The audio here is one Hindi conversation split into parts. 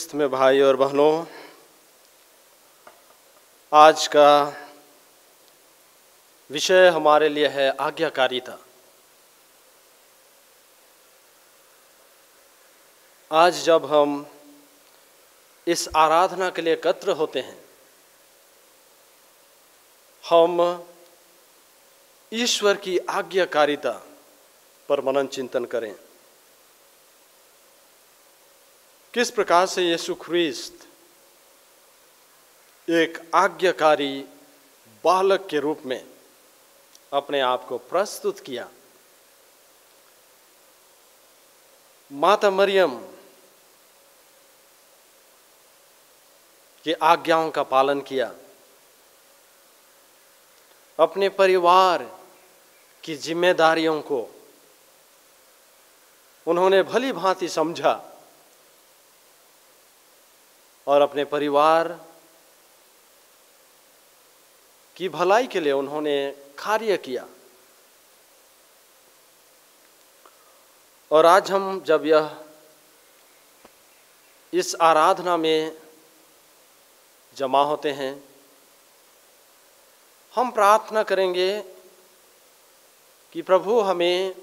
ख्रिस्त में भाई और बहनों, आज का विषय हमारे लिए है आज्ञाकारिता। आज जब हम इस आराधना के लिए एकत्र होते हैं, हम ईश्वर की आज्ञाकारिता पर मनन चिंतन करें। किस प्रकार से यीशु ख्रिस्त एक आज्ञाकारी बालक के रूप में अपने आप को प्रस्तुत किया। माता मरियम की आज्ञाओं का पालन किया, अपने परिवार की जिम्मेदारियों को उन्होंने भली भांति समझा और अपने परिवार की भलाई के लिए उन्होंने कार्य किया। और आज हम जब इस आराधना में जमा होते हैं, हम प्रार्थना करेंगे कि प्रभु हमें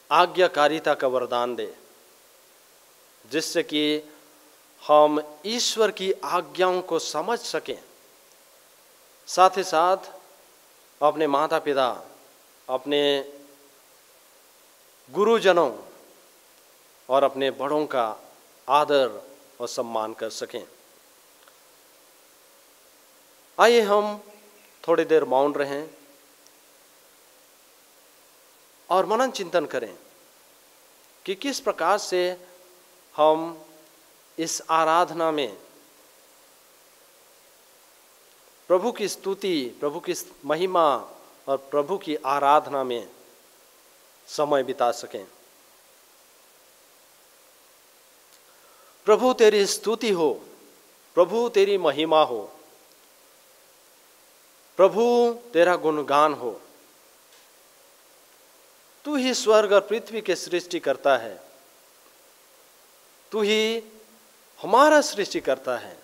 आज्ञाकारिता का वरदान दे, जिससे कि हम ईश्वर की आज्ञाओं को समझ सकें, साथ ही साथ अपने माता पिता, अपने गुरुजनों और अपने बड़ों का आदर और सम्मान कर सकें। आइए हम थोड़ी देर मौन रहें और मनन चिंतन करें कि किस प्रकार से हम इस आराधना में प्रभु की स्तुति, प्रभु की महिमा और प्रभु की आराधना में समय बिता सकें। प्रभु तेरी स्तुति हो, प्रभु तेरी महिमा हो, प्रभु तेरा गुणगान हो। तू ही स्वर्ग और पृथ्वी के सृष्टि करता है, तू ही हमारा सृष्टि करता है।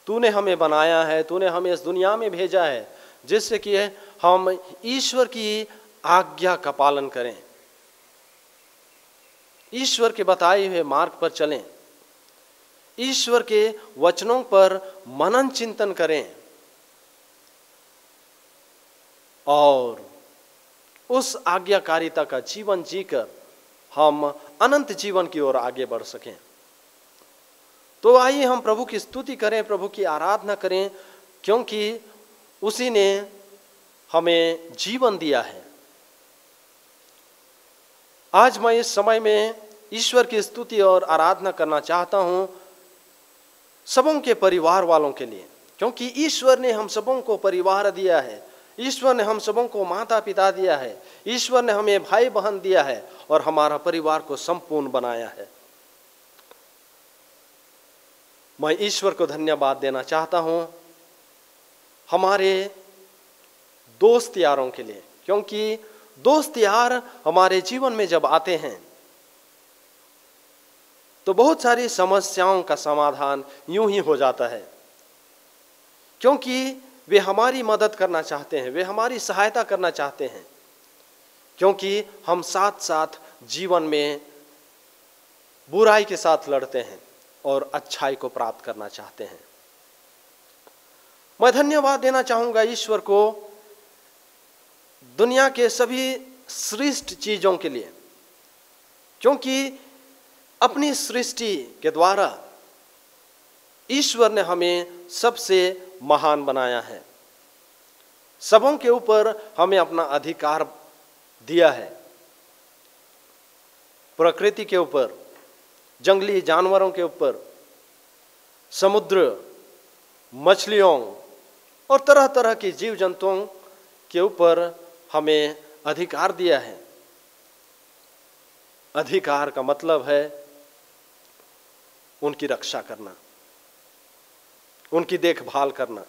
तूने हमें बनाया है, तूने हमें इस दुनिया में भेजा है, जिससे कि हम ईश्वर की आज्ञा का पालन करें, ईश्वर के बताए हुए मार्ग पर चलें, ईश्वर के वचनों पर मनन चिंतन करें और उस आज्ञाकारिता का जीवन जीकर हम अनंत जीवन की ओर आगे बढ़ सकें। तो आइए हम प्रभु की स्तुति करें, प्रभु की आराधना करें, क्योंकि उसी ने हमें जीवन दिया है। आज मैं इस समय में ईश्वर की स्तुति और आराधना करना चाहता हूं सबों के परिवार वालों के लिए, क्योंकि ईश्वर ने हम सबों को परिवार दिया है, ईश्वर ने हम सबों को माता पिता दिया है, ईश्वर ने हमें भाई बहन दिया है और हमारा परिवार को संपूर्ण बनाया है। मैं ईश्वर को धन्यवाद देना चाहता हूं हमारे दोस्त यारों के लिए, क्योंकि दोस्त यार हमारे जीवन में जब आते हैं तो बहुत सारी समस्याओं का समाधान यूं ही हो जाता है, क्योंकि वे हमारी मदद करना चाहते हैं, वे हमारी सहायता करना चाहते हैं, क्योंकि हम साथ साथ जीवन में बुराई के साथ लड़ते हैं और अच्छाई को प्राप्त करना चाहते हैं। मैं धन्यवाद देना चाहूंगा ईश्वर को दुनिया के सभी श्रेष्ठ चीजों के लिए, क्योंकि अपनी सृष्टि के द्वारा ईश्वर ने हमें सबसे महान बनाया है, सबों के ऊपर हमें अपना अधिकार दिया है। प्रकृति के ऊपर, जंगली जानवरों के ऊपर, समुद्र, मछलियों और तरह तरह के जीव जंतुओं के ऊपर हमें अधिकार दिया है। अधिकार का मतलब है उनकी रक्षा करना, उनकी देखभाल करना।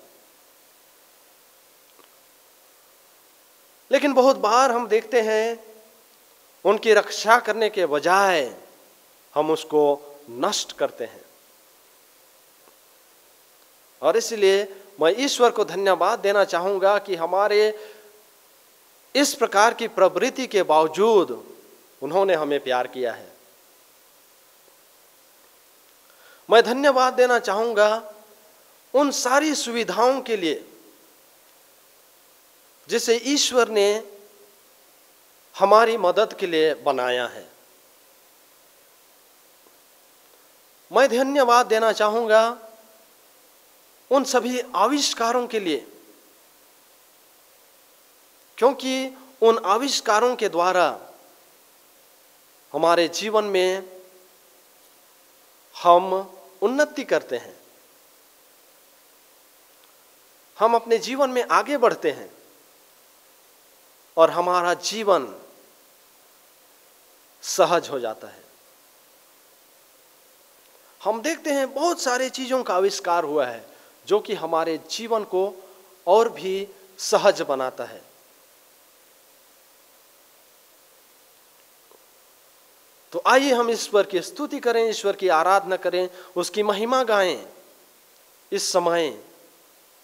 लेकिन बहुत बार हम देखते हैं उनकी रक्षा करने के बजाय हम उसको नष्ट करते हैं। और इसलिए मैं ईश्वर को धन्यवाद देना चाहूँगा कि हमारे इस प्रकार की प्रवृत्ति के बावजूद उन्होंने हमें प्यार किया है। मैं धन्यवाद देना चाहूँगा उन सारी सुविधाओं के लिए जिसे ईश्वर ने हमारी मदद के लिए बनाया है। मैं धन्यवाद देना चाहूँगा उन सभी आविष्कारों के लिए, क्योंकि उन आविष्कारों के द्वारा हमारे जीवन में हम उन्नति करते हैं, हम अपने जीवन में आगे बढ़ते हैं और हमारा जीवन सहज हो जाता है। हम देखते हैं बहुत सारे चीजों का आविष्कार हुआ है जो कि हमारे जीवन को और भी सहज बनाता है। तो आइए हम ईश्वर की स्तुति करें, ईश्वर की आराधना करें, उसकी महिमा गाएं इस समय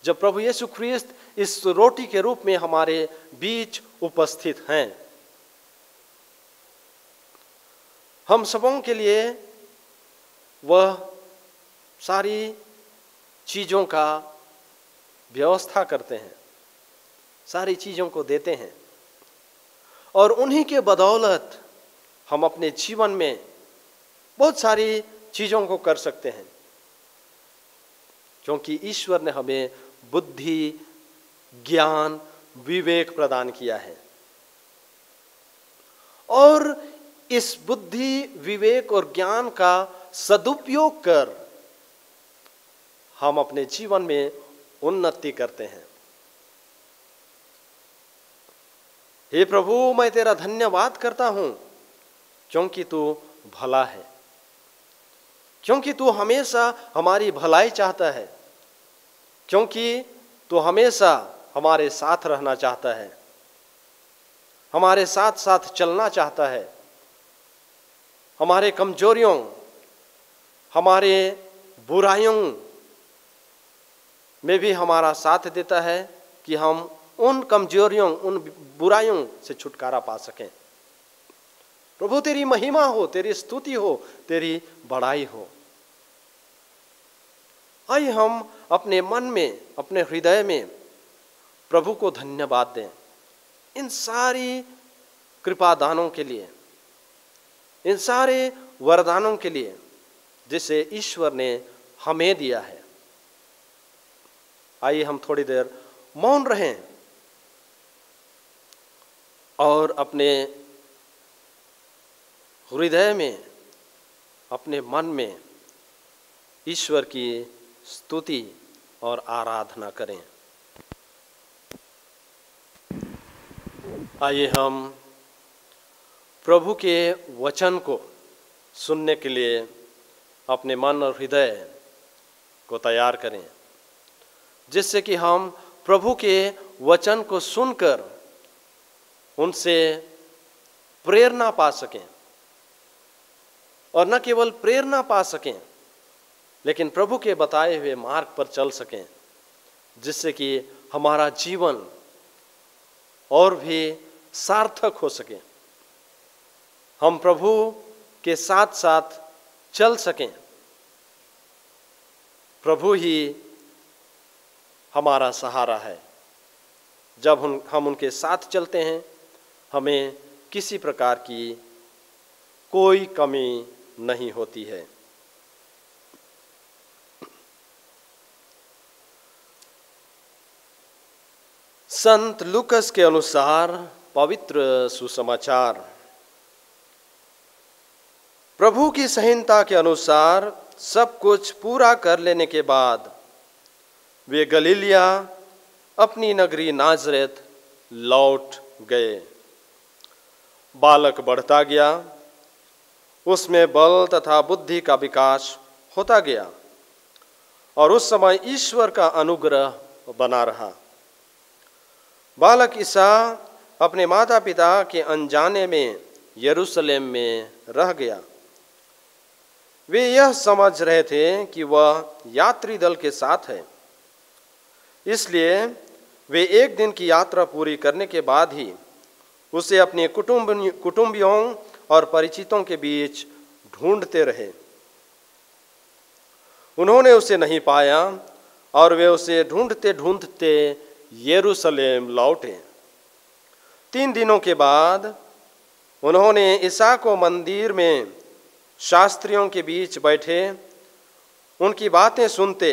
जब प्रभु यीशु ख्रीस्त इस रोटी के रूप में हमारे बीच उपस्थित हैं। हम सबों के लिए वह सारी चीज़ों का व्यवस्था करते हैं, सारी चीज़ों को देते हैं और उन्हीं के बदौलत हम अपने जीवन में बहुत सारी चीज़ों को कर सकते हैं, क्योंकि ईश्वर ने हमें बुद्धि, ज्ञान, विवेक प्रदान किया है। और इस बुद्धि, विवेक और ज्ञान का सदुपयोग कर हम अपने जीवन में उन्नति करते हैं। हे प्रभु, मैं तेरा धन्यवाद करता हूं क्योंकि तू भला है, क्योंकि तू हमेशा हमारी भलाई चाहता है, क्योंकि तू हमेशा हमारे साथ रहना चाहता है, हमारे साथ साथ चलना चाहता है, हमारे कमजोरियों, हमारे बुराइयों में भी हमारा साथ देता है कि हम उन कमजोरियों, उन बुराइयों से छुटकारा पा सकें। प्रभु तेरी महिमा हो, तेरी स्तुति हो, तेरी बड़ाई हो। आइए हम अपने मन में, अपने हृदय में प्रभु को धन्यवाद दें इन सारी कृपा दानों के लिए, इन सारे वरदानों के लिए जिसे ईश्वर ने हमें दिया है। आइए हम थोड़ी देर मौन रहें और अपने हृदय में, अपने मन में ईश्वर की स्तुति और आराधना करें। आइए हम प्रभु के वचन को सुनने के लिए अपने मन और हृदय को तैयार करें, जिससे कि हम प्रभु के वचन को सुनकर उनसे प्रेरणा पा सकें, और न केवल प्रेरणा पा सकें लेकिन प्रभु के बताए हुए मार्ग पर चल सकें, जिससे कि हमारा जीवन और भी सार्थक हो सके, हम प्रभु के साथ साथ चल सकें। प्रभु ही हमारा सहारा है। जब हम उनके साथ चलते हैं, हमें किसी प्रकार की कोई कमी नहीं होती है। संत लूकस के अनुसार पवित्र सुसमाचार। प्रभु की संहिता के अनुसार सब कुछ पूरा कर लेने के बाद वे गलीलिया, अपनी नगरी नाजरेत लौट गए। बालक बढ़ता गया, उसमें बल तथा बुद्धि का विकास होता गया और उस समय ईश्वर का अनुग्रह बना रहा। बालक ईसा अपने माता पिता के अनजाने में यरूशलेम में रह गया। वे यह समझ रहे थे कि वह यात्री दल के साथ है, इसलिए वे एक दिन की यात्रा पूरी करने के बाद ही उसे अपने कुटुंबियों और परिचितों के बीच ढूंढते रहे। उन्होंने उसे नहीं पाया और वे उसे ढूंढते ढूंढते यरूशलेम लौटे। 3 दिनों के बाद उन्होंने ईसा को मंदिर में शास्त्रियों के बीच बैठे उनकी बातें सुनते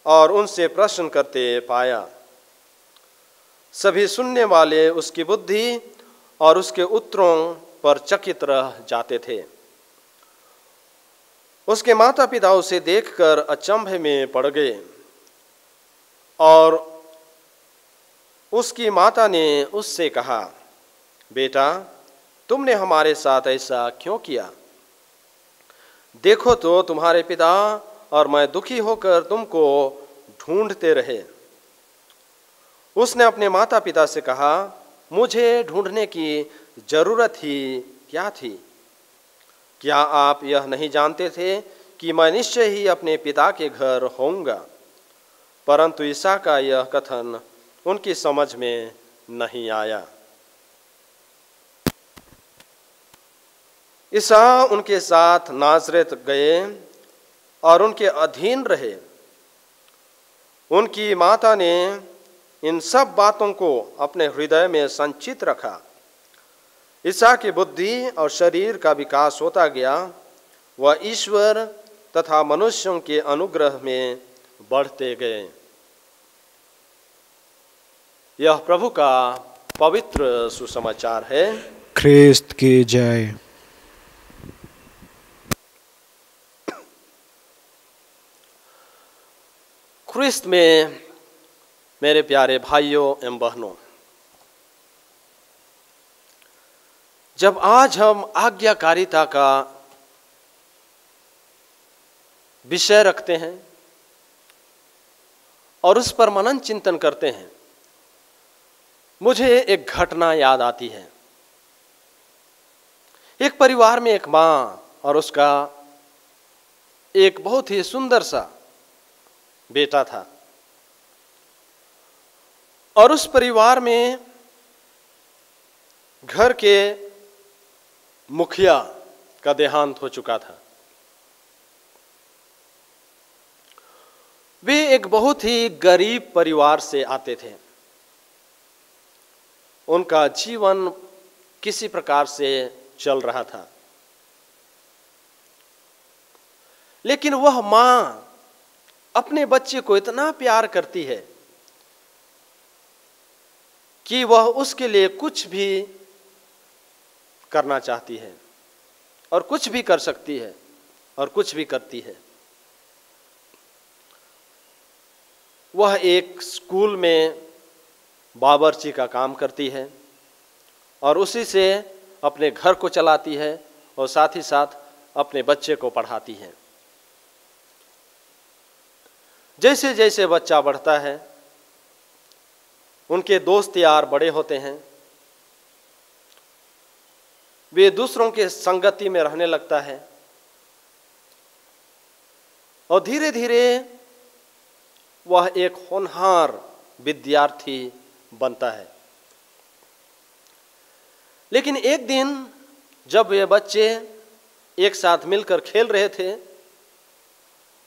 और उनसे प्रश्न करते पाया। सभी सुनने वाले उसकी बुद्धि और उसके उत्तरों पर चकित रह जाते थे। उसके माता पिता उसे देखकर अचंभे में पड़ गए और उसकी माता ने उससे कहा, बेटा, तुमने हमारे साथ ऐसा क्यों किया? देखो तो तुम्हारे पिता और मैं दुखी होकर तुमको ढूंढते रहे। उसने अपने माता पिता से कहा, मुझे ढूंढने की जरूरत ही क्या थी? क्या आप यह नहीं जानते थे कि मैं निश्चय ही अपने पिता के घर होऊंगा? परंतु ईसा का यह कथन उनकी समझ में नहीं आया। ईसा उनके साथ नाज़रेत गए और उनके अधीन रहे। उनकी माता ने इन सब बातों को अपने हृदय में संचित रखा। ईसा की बुद्धि और शरीर का विकास होता गया। वह ईश्वर तथा मनुष्यों के अनुग्रह में बढ़ते गए। यह प्रभु का पवित्र सुसमाचार है। ख्रिस्त की जय। ख्रिस्त में मेरे प्यारे भाइयों एवं बहनों, जब आज हम आज्ञाकारिता का विषय रखते हैं और उस पर मनन चिंतन करते हैं, मुझे एक घटना याद आती है। एक परिवार में एक माँ और उसका एक बहुत ही सुंदर सा बेटा था और उस परिवार में घर के मुखिया का देहांत हो चुका था। वे एक बहुत ही गरीब परिवार से आते थे। उनका जीवन किसी प्रकार से चल रहा था, लेकिन वह मां अपने बच्चे को इतना प्यार करती है कि वह उसके लिए कुछ भी करना चाहती है और कुछ भी कर सकती है और कुछ भी करती है। वह एक स्कूल में बावर्ची का काम करती है और उसी से अपने घर को चलाती है और साथ ही साथ अपने बच्चे को पढ़ाती है। जैसे जैसे बच्चा बढ़ता है, उनके दोस्त यार बड़े होते हैं, वे दूसरों के संगति में रहने लगता है और धीरे धीरे वह एक होनहार विद्यार्थी बनता है। लेकिन एक दिन जब वे बच्चे एक साथ मिलकर खेल रहे थे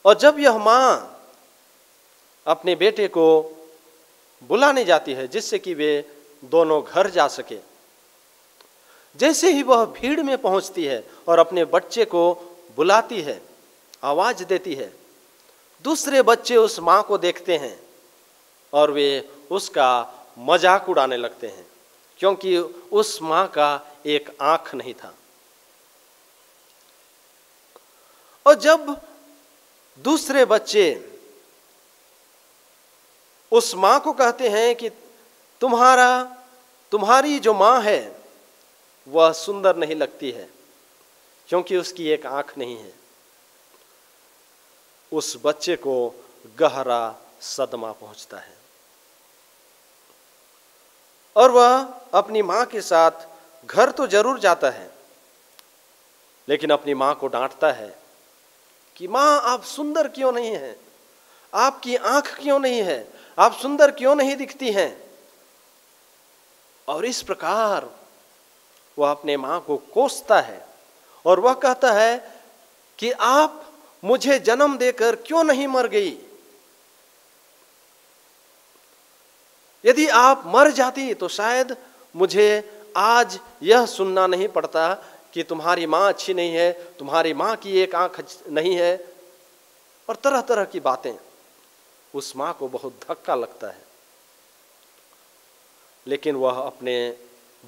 और जब यह मां अपने बेटे को बुलाने जाती है जिससे कि वे दोनों घर जा सके, जैसे ही वह भीड़ में पहुंचती है और अपने बच्चे को बुलाती है, आवाज देती है, दूसरे बच्चे उस मां को देखते हैं और वे उसका मजाक उड़ाने लगते हैं, क्योंकि उस मां का एक आंख नहीं था। और जब दूसरे बच्चे उस मां को कहते हैं कि तुम्हारी जो मां है वह सुंदर नहीं लगती है क्योंकि उसकी एक आंख नहीं है, उस बच्चे को गहरा सदमा पहुंचता है और वह अपनी मां के साथ घर तो जरूर जाता है, लेकिन अपनी माँ को डांटता है कि माँ आप सुंदर क्यों नहीं हैं, आपकी आंख क्यों नहीं है, आप सुंदर क्यों नहीं दिखती हैं। और इस प्रकार वह अपने माँ को कोसता है और वह कहता है कि आप मुझे जन्म देकर क्यों नहीं मर गई। यदि आप मर जाती तो शायद मुझे आज यह सुनना नहीं पड़ता कि तुम्हारी माँ अच्छी नहीं है, तुम्हारी माँ की एक आंख नहीं है, और तरह तरह की बातें। उस माँ को बहुत धक्का लगता है, लेकिन वह अपने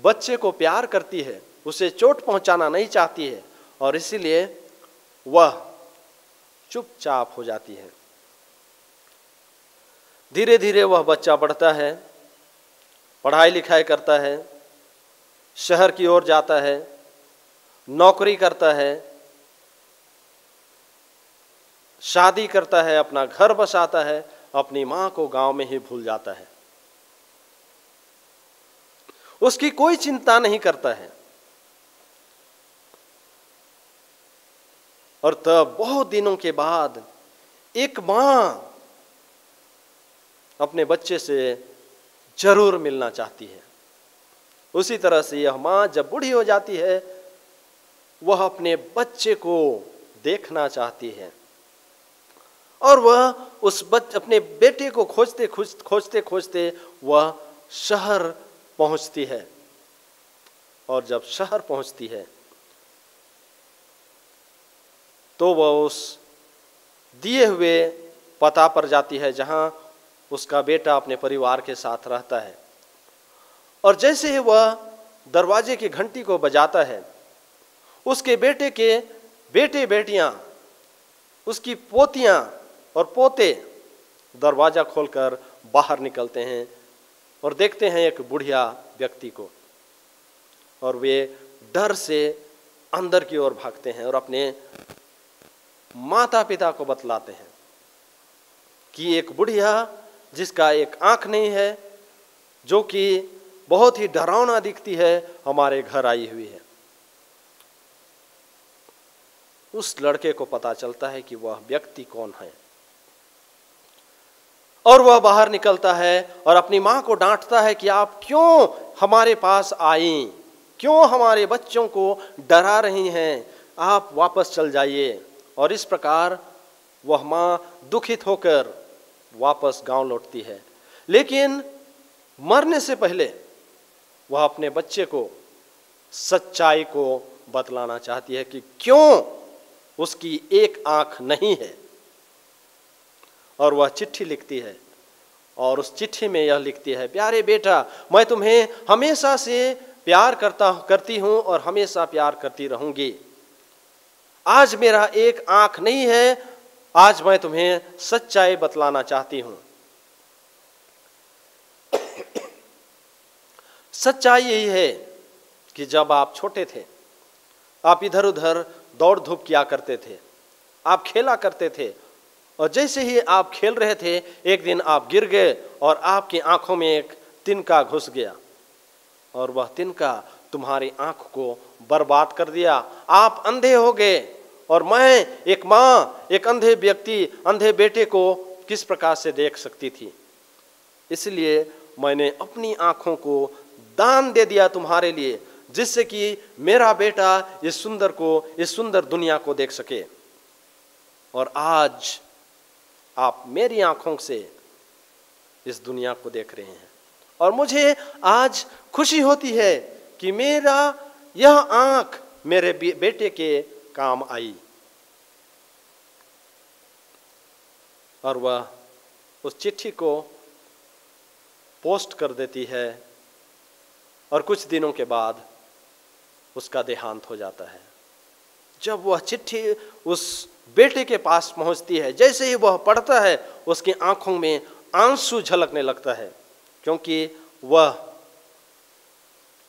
बच्चे को प्यार करती है, उसे चोट पहुंचाना नहीं चाहती है, और इसीलिए वह चुपचाप हो जाती है। धीरे धीरे वह बच्चा बढ़ता है, पढ़ाई लिखाई करता है, शहर की ओर जाता है, नौकरी करता है, शादी करता है, अपना घर बसाता है, अपनी मां को गांव में ही भूल जाता है। उसकी कोई चिंता नहीं करता है। और तब बहुत दिनों के बाद एक मां अपने बच्चे से जरूर मिलना चाहती है। उसी तरह से यह मां जब बूढ़ी हो जाती है, वह अपने बच्चे को देखना चाहती है, और वह अपने बेटे को खोजते खोजते वह शहर पहुंचती है। और जब शहर पहुंचती है तो वह उस दिए हुए पता पर जाती है जहां उसका बेटा अपने परिवार के साथ रहता है। और जैसे ही वह दरवाजे की घंटी को बजाता है, उसके बेटे के बेटे बेटियां, उसकी पोतियां और पोते दरवाजा खोलकर बाहर निकलते हैं और देखते हैं एक बुढ़िया व्यक्ति को, और वे डर से अंदर की ओर भागते हैं और अपने माता पिता को बतलाते हैं कि एक बुढ़िया जिसका एक आंख नहीं है, जो कि बहुत ही डरावना दिखती है, हमारे घर आई हुई है। उस लड़के को पता चलता है कि वह व्यक्ति कौन है, और वह बाहर निकलता है और अपनी मां को डांटता है कि आप क्यों हमारे पास आई, क्यों हमारे बच्चों को डरा रही हैं, आप वापस चल जाइए। और इस प्रकार वह मां दुखित होकर वापस गांव लौटती है। लेकिन मरने से पहले वह अपने बच्चे को सच्चाई को बतलाना चाहती है कि क्यों उसकी एक आंख नहीं है। और वह चिट्ठी लिखती है, और उस चिट्ठी में यह लिखती है, प्यारे बेटा, मैं तुम्हें हमेशा से प्यार करती हूं और हमेशा प्यार करती रहूंगी। आज मेरा एक आंख नहीं है, आज मैं तुम्हें सच्चाई बतलाना चाहती हूं। सच्चाई यही है कि जब आप छोटे थे, आप इधर उधर दौड़ धूप किया करते थे, आप खेला करते थे, और जैसे ही आप खेल रहे थे, एक दिन आप गिर गए और आपकी आंखों में एक तिनका घुस गया, और वह तिनका तुम्हारी आंख को बर्बाद कर दिया। आप अंधे हो गए, और मैं एक माँ एक अंधे व्यक्ति, अंधे बेटे को किस प्रकार से देख सकती थी। इसलिए मैंने अपनी आंखों को दान दे दिया तुम्हारे लिए, जिससे कि मेरा बेटा इस सुंदर दुनिया को देख सके। और आज आप मेरी आंखों से इस दुनिया को देख रहे हैं, और मुझे आज खुशी होती है कि मेरा यह आंख मेरे बेटे के काम आई। और वह उस चिट्ठी को पोस्ट कर देती है, और कुछ दिनों के बाद उसका देहांत हो जाता है। जब वह चिट्ठी उस बेटे के पास पहुंचती है, जैसे ही वह पढ़ता है, उसकी आंखों में आंसू झलकने लगता है, क्योंकि वह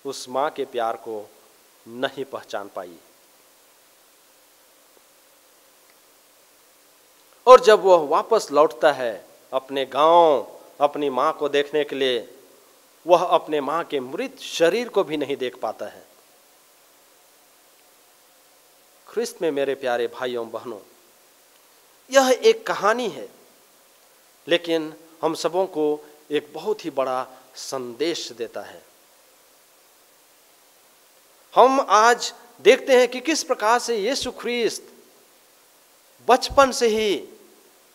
उस मां के प्यार को नहीं पहचान पाई। और जब वह वापस लौटता है अपने गांव, अपनी मां को देखने के लिए, वह अपने मां के मृत शरीर को भी नहीं देख पाता है। ख्रिस्त में मेरे प्यारे भाइयों बहनों, यह एक कहानी है, लेकिन हम सबों को एक बहुत ही बड़ा संदेश देता है। हम आज देखते हैं कि किस प्रकार से यीशु ख्रिस्त बचपन से ही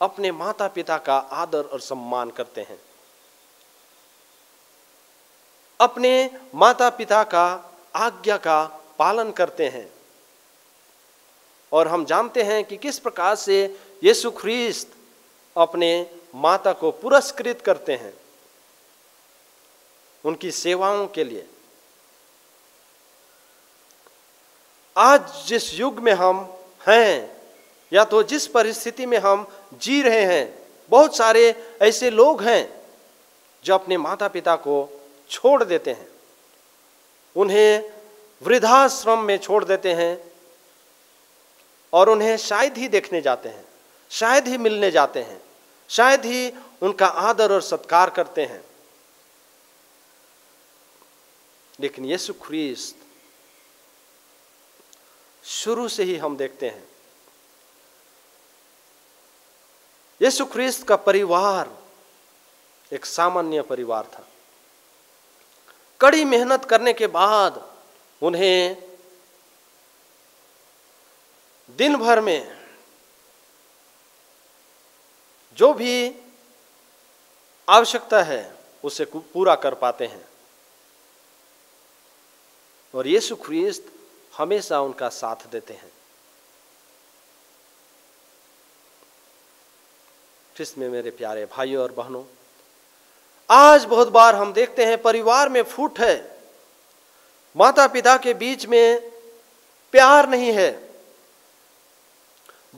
अपने माता पिता का आदर और सम्मान करते हैं, अपने माता पिता का आज्ञा का पालन करते हैं। और हम जानते हैं कि किस प्रकार से यीशु ख्रिस्त अपने माता को पुरस्कृत करते हैं उनकी सेवाओं के लिए। आज जिस युग में हम हैं, या तो जिस परिस्थिति में हम जी रहे हैं, बहुत सारे ऐसे लोग हैं जो अपने माता पिता को छोड़ देते हैं, उन्हें वृद्धाश्रम में छोड़ देते हैं और उन्हें शायद ही देखने जाते हैं, शायद ही मिलने जाते हैं, शायद ही उनका आदर और सत्कार करते हैं। लेकिन यीशु ख्रिस्त शुरू से ही हम देखते हैं, यीशु ख्रिस्त का परिवार एक सामान्य परिवार था। कड़ी मेहनत करने के बाद उन्हें दिन भर में जो भी आवश्यकता है उसे पूरा कर पाते हैं, और यीशु ख्रिस्त हमेशा उनका साथ देते हैं। ख्रिस्त में मेरे प्यारे भाइयों और बहनों, आज बहुत बार हम देखते हैं परिवार में फूट है, माता पिता के बीच में प्यार नहीं है,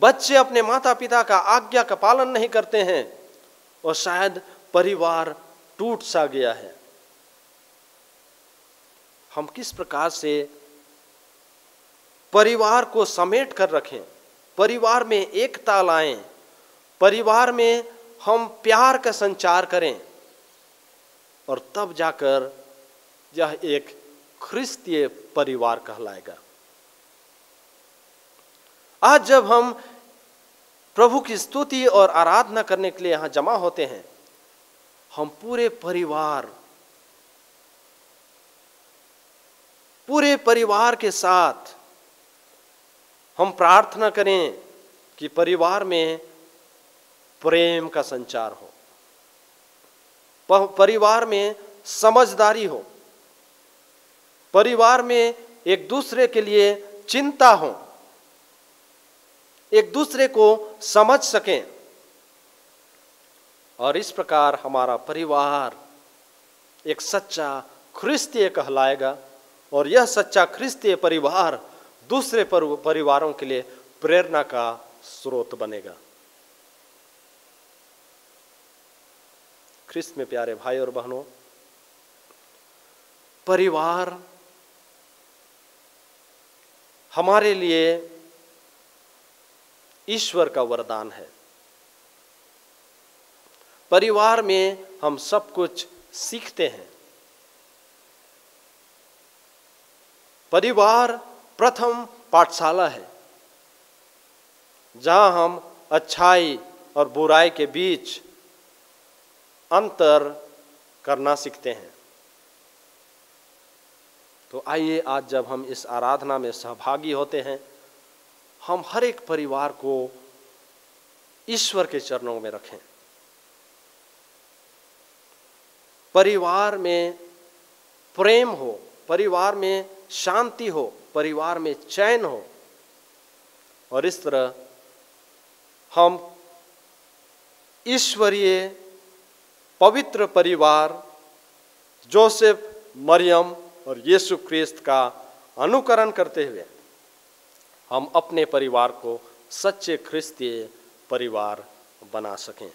बच्चे अपने माता पिता का आज्ञा का पालन नहीं करते हैं, और शायद परिवार टूट सा गया है। हम किस प्रकार से परिवार को समेट कर रखें, परिवार में एकता लाएं, परिवार में हम प्यार का संचार करें, और तब जाकर यह एक ख्रिस्तीय परिवार कहलाएगा। आज जब हम प्रभु की स्तुति और आराधना करने के लिए यहां जमा होते हैं, हम पूरे परिवार के साथ हम प्रार्थना करें कि परिवार में प्रेम का संचार हो, परिवार में समझदारी हो, परिवार में एक दूसरे के लिए चिंता हो, एक दूसरे को समझ सकें, और इस प्रकार हमारा परिवार एक सच्चा ख्रिस्तीय कहलाएगा, और यह सच्चा ख्रिस्तीय परिवार दूसरे परिवारों के लिए प्रेरणा का स्रोत बनेगा। ख्रिस्त में प्यारे भाई और बहनों, परिवार हमारे लिए ईश्वर का वरदान है। परिवार में हम सब कुछ सीखते हैं। परिवार प्रथम पाठशाला है, जहां हम अच्छाई और बुराई के बीच अंतर करना सीखते हैं। तो आइए आज जब हम इस आराधना में सहभागी होते हैं, हम हर एक परिवार को ईश्वर के चरणों में रखें। परिवार में प्रेम हो, परिवार में शांति हो, परिवार में चैन हो, और इस तरह हम ईश्वरीय पवित्र परिवार जोसेफ, मरियम और यीशु ख्रिस्त का अनुकरण करते हुए हम अपने परिवार को सच्चे ख्रिस्तीय परिवार बना सकें।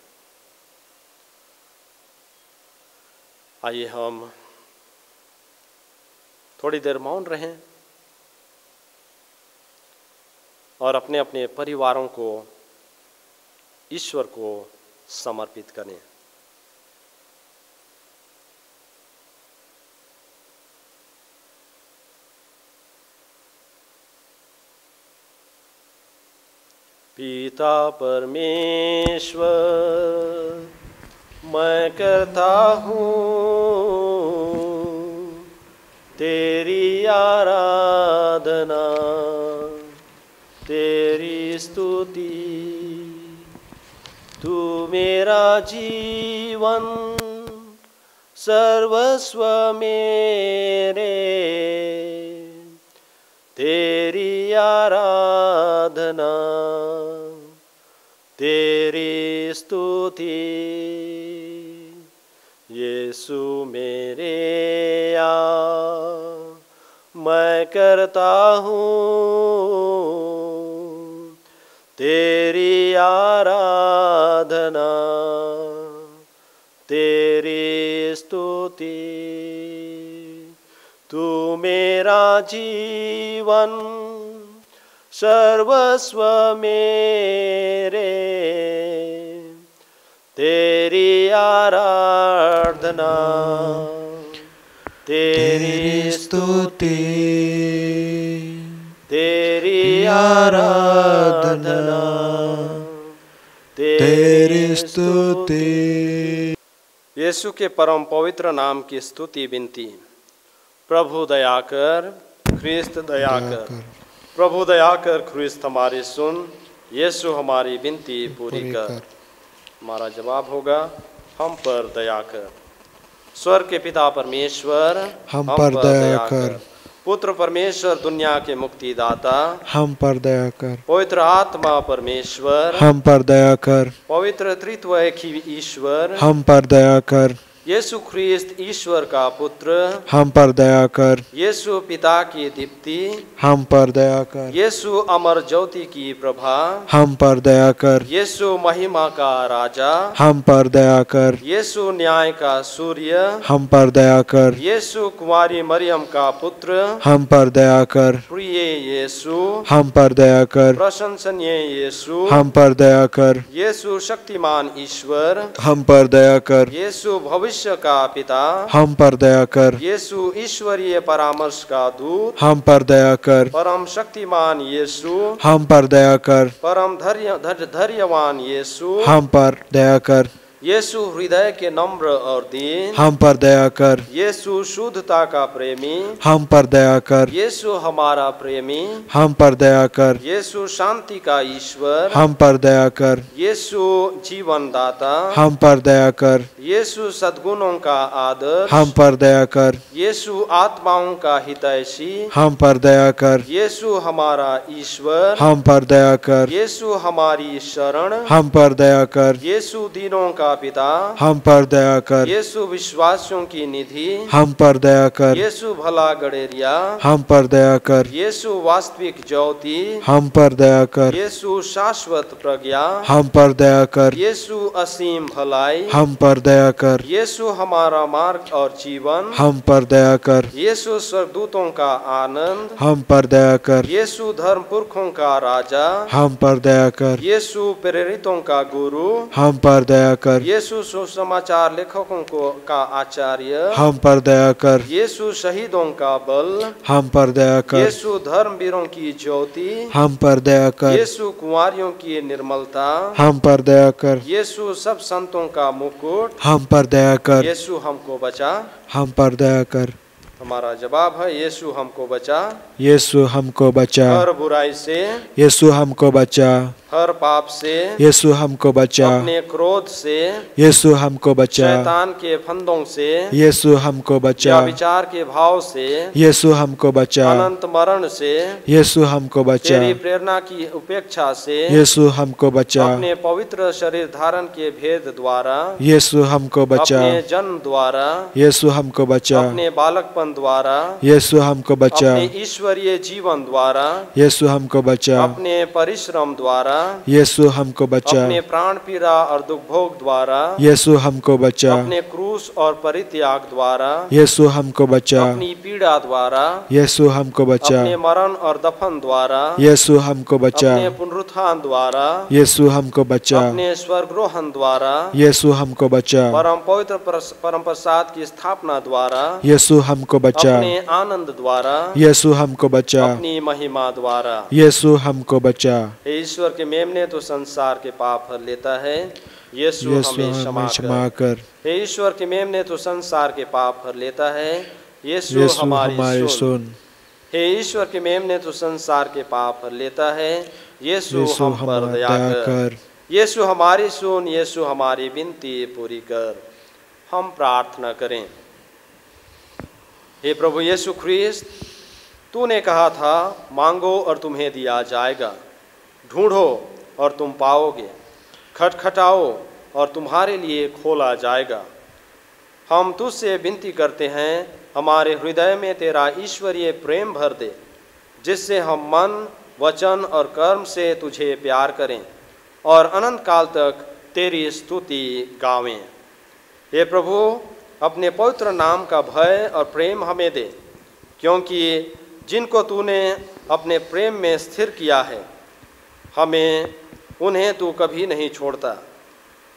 आइए हम थोड़ी देर मौन रहें और अपने अपने परिवारों को ईश्वर को समर्पित करें। पिता परमेश्वर, मैं करता हूँ तेरी आराधना, तेरी स्तुति। तू मेरा जीवन सर्वस्व मेरे, तेरी आराधना, तेरी स्तुति। यीशु मेरे मैं करता हूँ तेरी आराधना, तेरी स्तुति। तू मेरा जीवन सर्वस्व मेरे, तेरी आराधना, तेरी स्तुति, तेरी आराधना, तेरी स्तुति। यीशु के परम पवित्र नाम की स्तुति विनती। प्रभु दया कर, ख्रिस्त दया कर, प्रभु दया कर, ख्रिस्त हमारी सुन, यीशु हमारी विनती पूरी कर। हमारा जवाब होगा, हम पर दया कर। स्वर्ग के पिता परमेश्वर, हम पर दया कर। पुत्र परमेश्वर, दुनिया के मुक्तिदाता, हम पर दया कर। पवित्र आत्मा परमेश्वर, हम पर दया कर। पवित्र त्रित्व एक ही ईश्वर, हम पर दया कर। यीशु ख्रिस्त ईश्वर का पुत्र, हम पर दया कर। यीशु पिता की दीप्ति, हम पर दया कर। यीशु अमर ज्योति की प्रभा, हम पर दया कर। यीशु महिमा का राजा, हम पर दया कर। यीशु न्याय का सूर्य, हम पर दया कर। यीशु कुमारी मरियम का पुत्र, हम पर दया कर। प्रिय यीशु, हम पर दया कर। प्रशंसनीय यीशु, हम पर दया कर। यीशु शक्तिमान ईश्वर, हम पर दया कर। यीशु भविष्य का पिता, हम पर दया कर। यीशु ईश्वरीय परामर्श का दूत, हम पर दया कर। परम शक्तिमान यीशु, हम पर दया कर। परम धैर्यवान यीशु, हम पर दया कर। यीशु हृदय के नम्र और दीन, हम पर दया कर। यीशु शुद्धता का प्रेमी, हम पर दया कर। यीशु हमारा प्रेमी, हम पर दया कर। यीशु शांति का ईश्वर, हम पर दया कर। यीशु जीवन दाता, हम पर दया कर। यीशु सद्गुणों का आदर्श, हम पर दया कर। यीशु आत्माओं का हितैषी, हम पर दया कर। यीशु हमारा ईश्वर, हम पर दया कर। यीशु हमारी शरण, हम पर दया कर। यीशु दीनों का पिता, हम पर दया कर। यीशु विश्वासियों की निधि, हम पर दया कर। यीशु भला गडेरिया, हम पर दया कर। यीशु वास्तविक ज्योति, हम पर दया कर। यीशु शाश्वत प्रज्ञा, हम पर दया कर। यीशु असीम भलाई, हम पर दया कर। यीशु हमारा मार्ग और जीवन, हम पर दया कर। यीशु स्वर्गदूतों का आनंद, हम पर दया कर। यीशु धर्म पुरखों का राजा, हम पर दया कर। यीशु प्रेरितों का गुरु, हम पर दया कर। यीशु सुसमाचार लेखकों का आचार्य, हम पर दया कर। यीशु शहीदों का बल, हम पर दया कर। यीशु धर्मवीरों की ज्योति, हम पर दया कर। यीशु कुंवारियों की निर्मलता, हम पर दया कर। यीशु सब संतों का मुकुट, हम पर दया कर। यीशु हमको बचा। हम पर दया कर। हमारा जवाब है, यीशु हमको बचा यीशु हमको बचा। हर बुराई से, यीशु हमको बचा। हर पाप से, यीशु हमको बचा। अपने क्रोध से, यीशु हमको बचा। शैतान के फंदों से, यीशु हमको बचा। विचार के भाव से, यीशु हमको बचा। अनंत मरण से, यीशु हमको बचा। तेरी प्रेरणा की उपेक्षा से, यीशु हमको बचा। अपने पवित्र शरीर धारण के भेद द्वारा, यीशु हमको बचा। अपने जन्म द्वारा, यीशु हमको बचा। अपने बालकपन द्वारा, यीशु हमको बचा। अपने ईश्वरीय जीवन द्वारा, यीशु हमको बचा। अपने परिश्रम द्वारा, यीशु हमको बचा। अपने प्राण पीड़ा और दुख भोग द्वारा, यीशु हमको बचा। अपने क्रूस क्रूस और परित्याग द्वारा, यीशु हमको बचा। अपनी पीड़ा द्वारा, यीशु हमको बचा। अपने मरण और दफन द्वारा, यीशु हमको बचा। अपने पुनरुत्थान द्वारा, यीशु हमको बचा। अपने स्वर्गरोहण द्वारा, यीशु हमको बचा। परम पवित्र परम प्रसाद की स्थापना द्वारा, यीशु हमको बचा। अपने आनंद द्वारा, यीशु हमको बचा। अपनी महिमा द्वारा। यीशु हमको बचा। हे ईश्वर के मेमने तो संसार के पाप हर लेता है, यीशु हमें क्षमा कर। हे ईश्वर के मेमने तो संसार के पाप हर लेता है, यीशु हमारी सुन। हे ईश्वर के मेमने तो संसार के पाप हर लेता है, यीशु हम पर दया कर। यीशु हमारी सुन, यीशु हमारी विनती पूरी कर। हम प्रार्थना करें। हे प्रभु यीशु ख्रीस्त, तूने कहा था मांगो और तुम्हें दिया जाएगा, ढूंढो और तुम पाओगे, खटखटाओ और तुम्हारे लिए खोला जाएगा। हम तुझसे विनती करते हैं, हमारे हृदय में तेरा ईश्वरीय प्रेम भर दे, जिससे हम मन, वचन और कर्म से तुझे प्यार करें और अनंत काल तक तेरी स्तुति गावें। हे प्रभु, अपने पवित्र नाम का भय और प्रेम हमें दे, क्योंकि जिनको तूने अपने प्रेम में स्थिर किया है, हमें उन्हें तू कभी नहीं छोड़ता।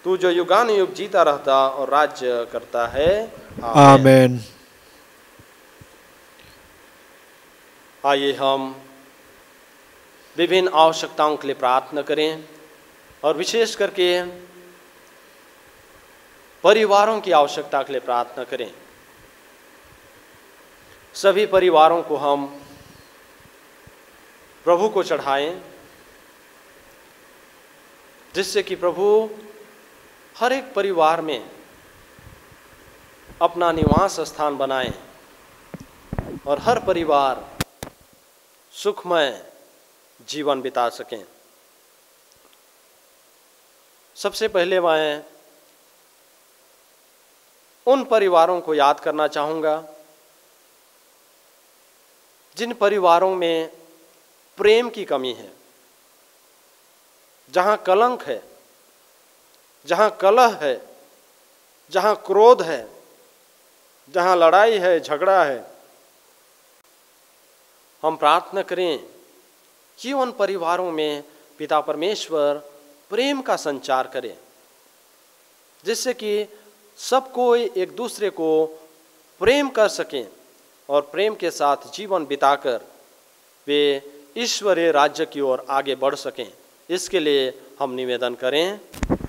तू जो युगानुयुग जीता रहता और राज्य करता है। आमीन। आइए हम विभिन्न आवश्यकताओं के लिए प्रार्थना करें और विशेष करके परिवारों की आवश्यकता के लिए प्रार्थना करें। सभी परिवारों को हम प्रभु को चढ़ाएं, जिससे कि प्रभु हर एक परिवार में अपना निवास स्थान बनाएं और हर परिवार सुखमय जीवन बिता सकें। सबसे पहले मैं उन परिवारों को याद करना चाहूँगा जिन परिवारों में प्रेम की कमी है, जहाँ कलंक है, जहाँ कलह है, जहाँ क्रोध है, जहाँ लड़ाई है, झगड़ा है। हम प्रार्थना करें कि उन परिवारों में पिता परमेश्वर प्रेम का संचार करे, जिससे कि सब कोई एक दूसरे को प्रेम कर सकें और प्रेम के साथ जीवन बिताकर वे ईश्वरीय राज्य की ओर आगे बढ़ सकें। इसके लिए हम निवेदन करें।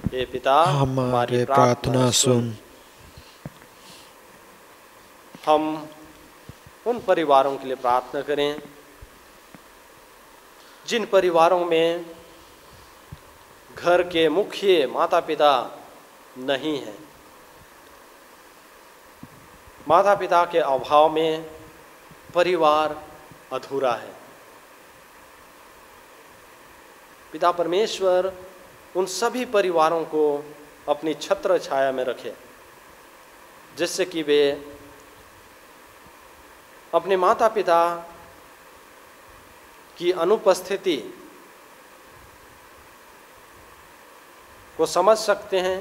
हे पिता, हमारी प्रार्थना सुन। हम उन परिवारों के लिए प्रार्थना करें जिन परिवारों में घर के मुखिया माता पिता नहीं हैं। माता पिता के अभाव में परिवार अधूरा है। पिता परमेश्वर उन सभी परिवारों को अपनी छत्र छाया में रखे, जिससे कि वे अपने माता पिता की अनुपस्थिति को समझ सकते हैं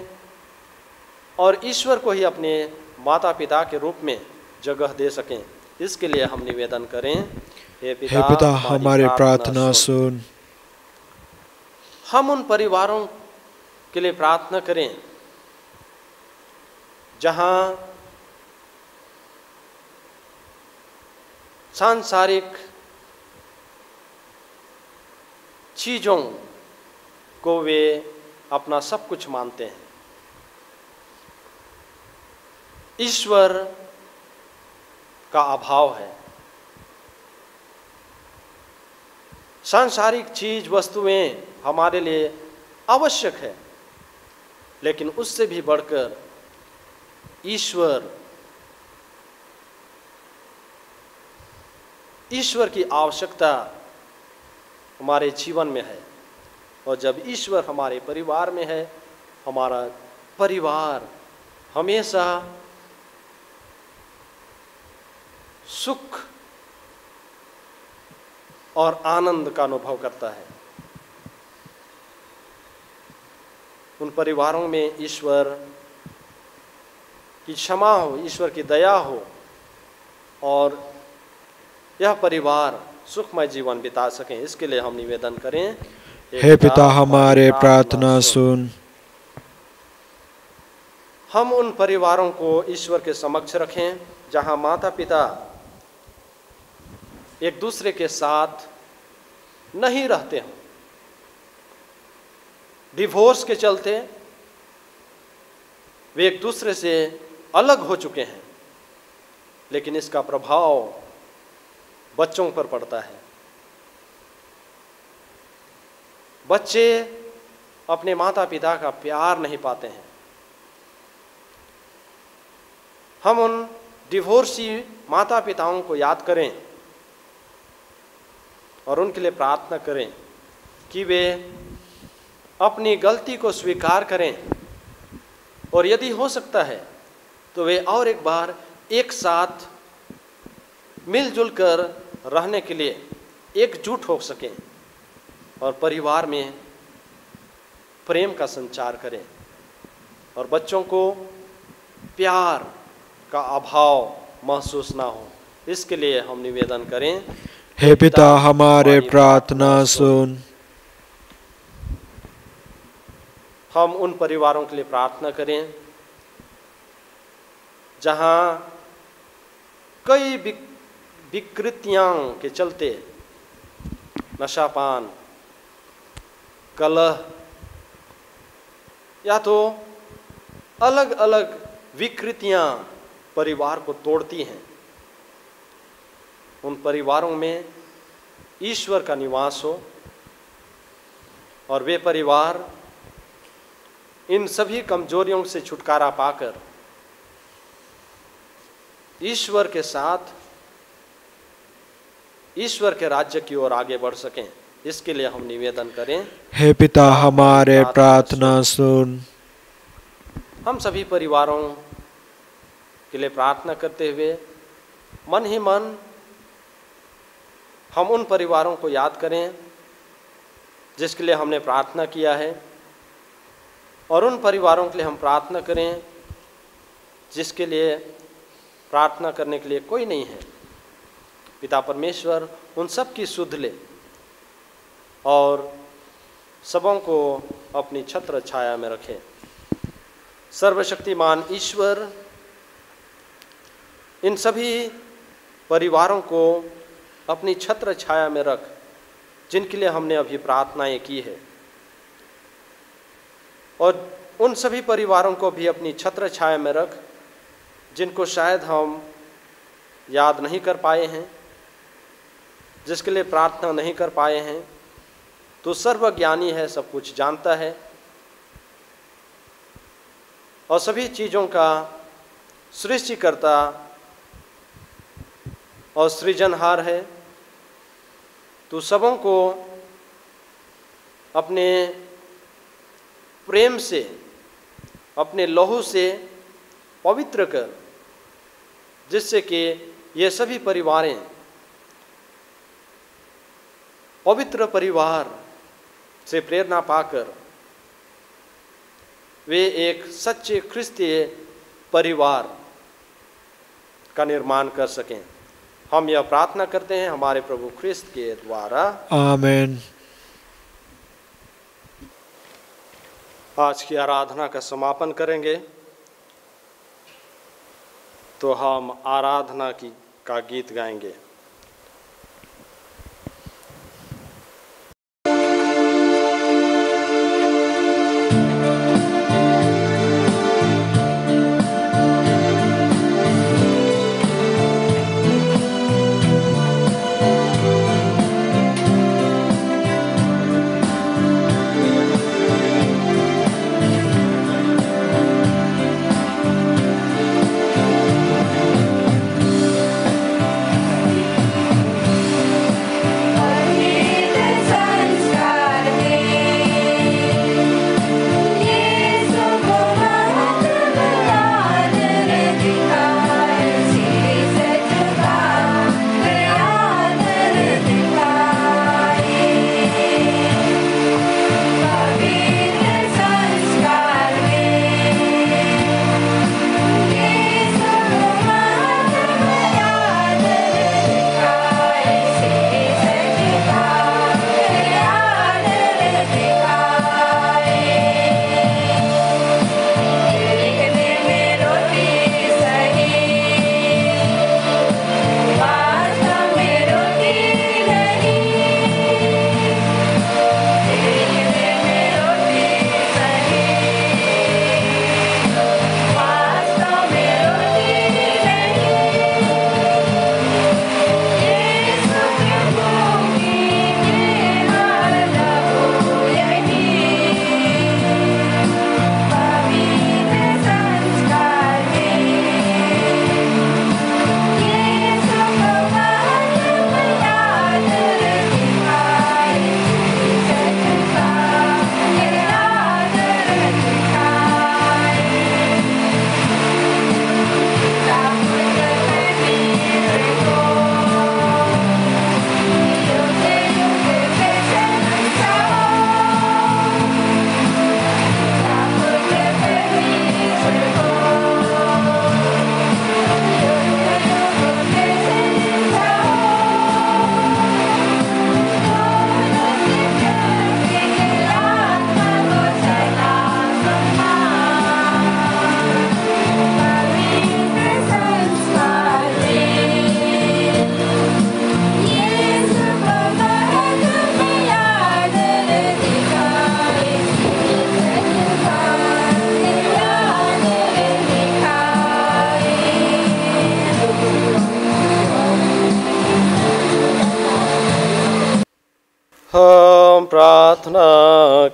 और ईश्वर को ही अपने माता पिता के रूप में जगह दे सकें। इसके लिए हम निवेदन करें। हे पिता, हमारी प्रार्थना सुन। हम उन परिवारों के लिए प्रार्थना करें जहां सांसारिक चीजों को वे अपना सब कुछ मानते हैं। ईश्वर का अभाव है। सांसारिक चीज वस्तुएं हमारे लिए आवश्यक है, लेकिन उससे भी बढ़कर ईश्वर की आवश्यकता हमारे जीवन में है। और जब ईश्वर हमारे परिवार में है, हमारा परिवार हमेशा सुख और आनंद का अनुभव करता है। उन परिवारों में ईश्वर की क्षमा हो, ईश्वर की दया हो और यह परिवार सुखमय जीवन बिता सकें। इसके लिए हम निवेदन करें। हे पिता हमारे प्रार्थना सुन। हम उन परिवारों को ईश्वर के समक्ष रखें जहां माता पिता एक दूसरे के साथ नहीं रहते हों, डिवोर्स के चलते वे एक दूसरे से अलग हो चुके हैं, लेकिन इसका प्रभाव बच्चों पर पड़ता है। बच्चे अपने माता पिता का प्यार नहीं पाते हैं। हम उन डिवोर्सी माता पिताओं को याद करें और उनके लिए प्रार्थना करें कि वे अपनी गलती को स्वीकार करें और यदि हो सकता है तो वे और एक बार एक साथ मिलजुल कर रहने के लिए एकजुट हो सकें और परिवार में प्रेम का संचार करें और बच्चों को प्यार का अभाव महसूस ना हो। इसके लिए हम निवेदन करें। हे पिता हमारे प्रार्थना सुन। हम उन परिवारों के लिए प्रार्थना करें जहां कई विकृतियों के चलते नशापान, कलह या तो अलग अलग विकृतियां परिवार को तोड़ती हैं। उन परिवारों में ईश्वर का निवास हो और वे परिवार इन सभी कमजोरियों से छुटकारा पाकर ईश्वर के साथ ईश्वर के राज्य की ओर आगे बढ़ सकें। इसके लिए हम निवेदन करें। हे पिता हमारे प्रार्थना सुन। हम सभी परिवारों के लिए प्रार्थना करते हुए मन ही मन हम उन परिवारों को याद करें जिसके लिए हमने प्रार्थना किया है और उन परिवारों के लिए हम प्रार्थना करें जिसके लिए प्रार्थना करने के लिए कोई नहीं है। पिता परमेश्वर उन सब की सुध ले और सबों को अपनी छत्र छाया में रखे। सर्वशक्तिमान ईश्वर इन सभी परिवारों को अपनी छत्र छाया में रख जिनके लिए हमने अभी प्रार्थनाएं की है और उन सभी परिवारों को भी अपनी छत्र छाया में रख जिनको शायद हम याद नहीं कर पाए हैं, जिसके लिए प्रार्थना नहीं कर पाए हैं। तो सर्वज्ञानी है, सब कुछ जानता है और सभी चीज़ों का सृष्टिकर्ता और सृजनहार है। तो सबों को अपने प्रेम से, अपने लहू से पवित्र कर, जिससे कि ये सभी परिवारें पवित्र परिवार से प्रेरणा पाकर वे एक सच्चे ख्रिस्तीय परिवार का निर्माण कर सकें। हम यह प्रार्थना करते हैं हमारे प्रभु ख्रिस्त के द्वारा, आमीन। आज की आराधना का समापन करेंगे तो हम आराधना का गीत गाएंगे।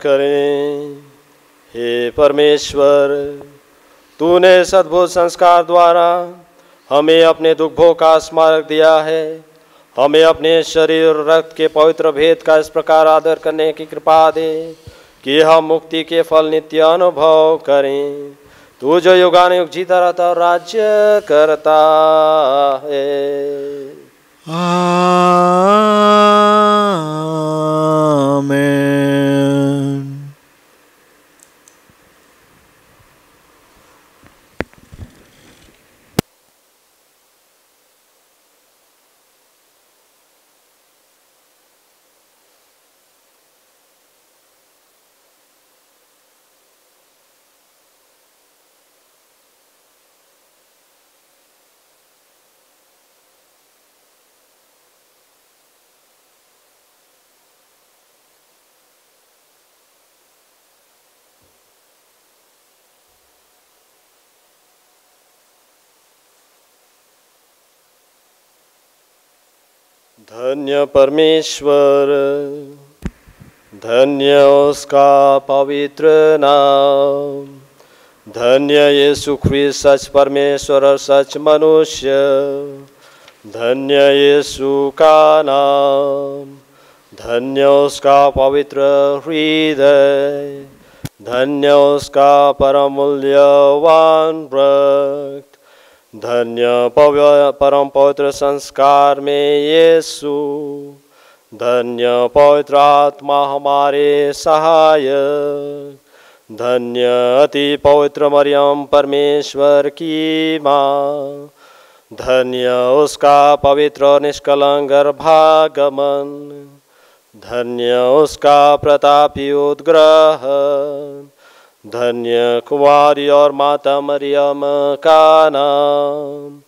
करें। हे परमेश्वर, तूने सद्भुत संस्कार द्वारा हमें अपने दुख भोग का स्मारक दिया है। हमें अपने शरीर और रक्त के पवित्र भेद का इस प्रकार आदर करने की कृपा दे कि हम मुक्ति के फल नित्य अनुभव करें। तू जो युगानुयुग जीता रहता और राज्य करता है। आमेन। धन्य परमेश्वर, धन्य उसका पवित्र नाम, धन्य यीशु ख्रीस्त सच परमेश्वर और सच मनुष्य, धन्य यीशु का नाम, धन्य उसका पवित्र हृदय, धन्य उसका परम मूल्यवान रक्त, धन्य परम पवित्र संस्कार में यीशु, धन्य पवित्र आत्मा हमारे सहायक, धन्य अति पवित्र मरियम परमेश्वर की माँ, धन्य उसका पवित्र और निष्कलंक गर्भागमन, धन्य उसका प्रतापी उद्ग्रहण, धन्य कुमारी और माता मरियम का नाम,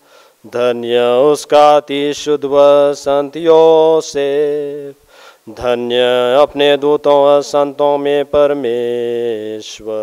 धन्य उसका अति शुद्ध व संत योसेफ, धन्य अपने दूतों व संतों में परमेश्वर।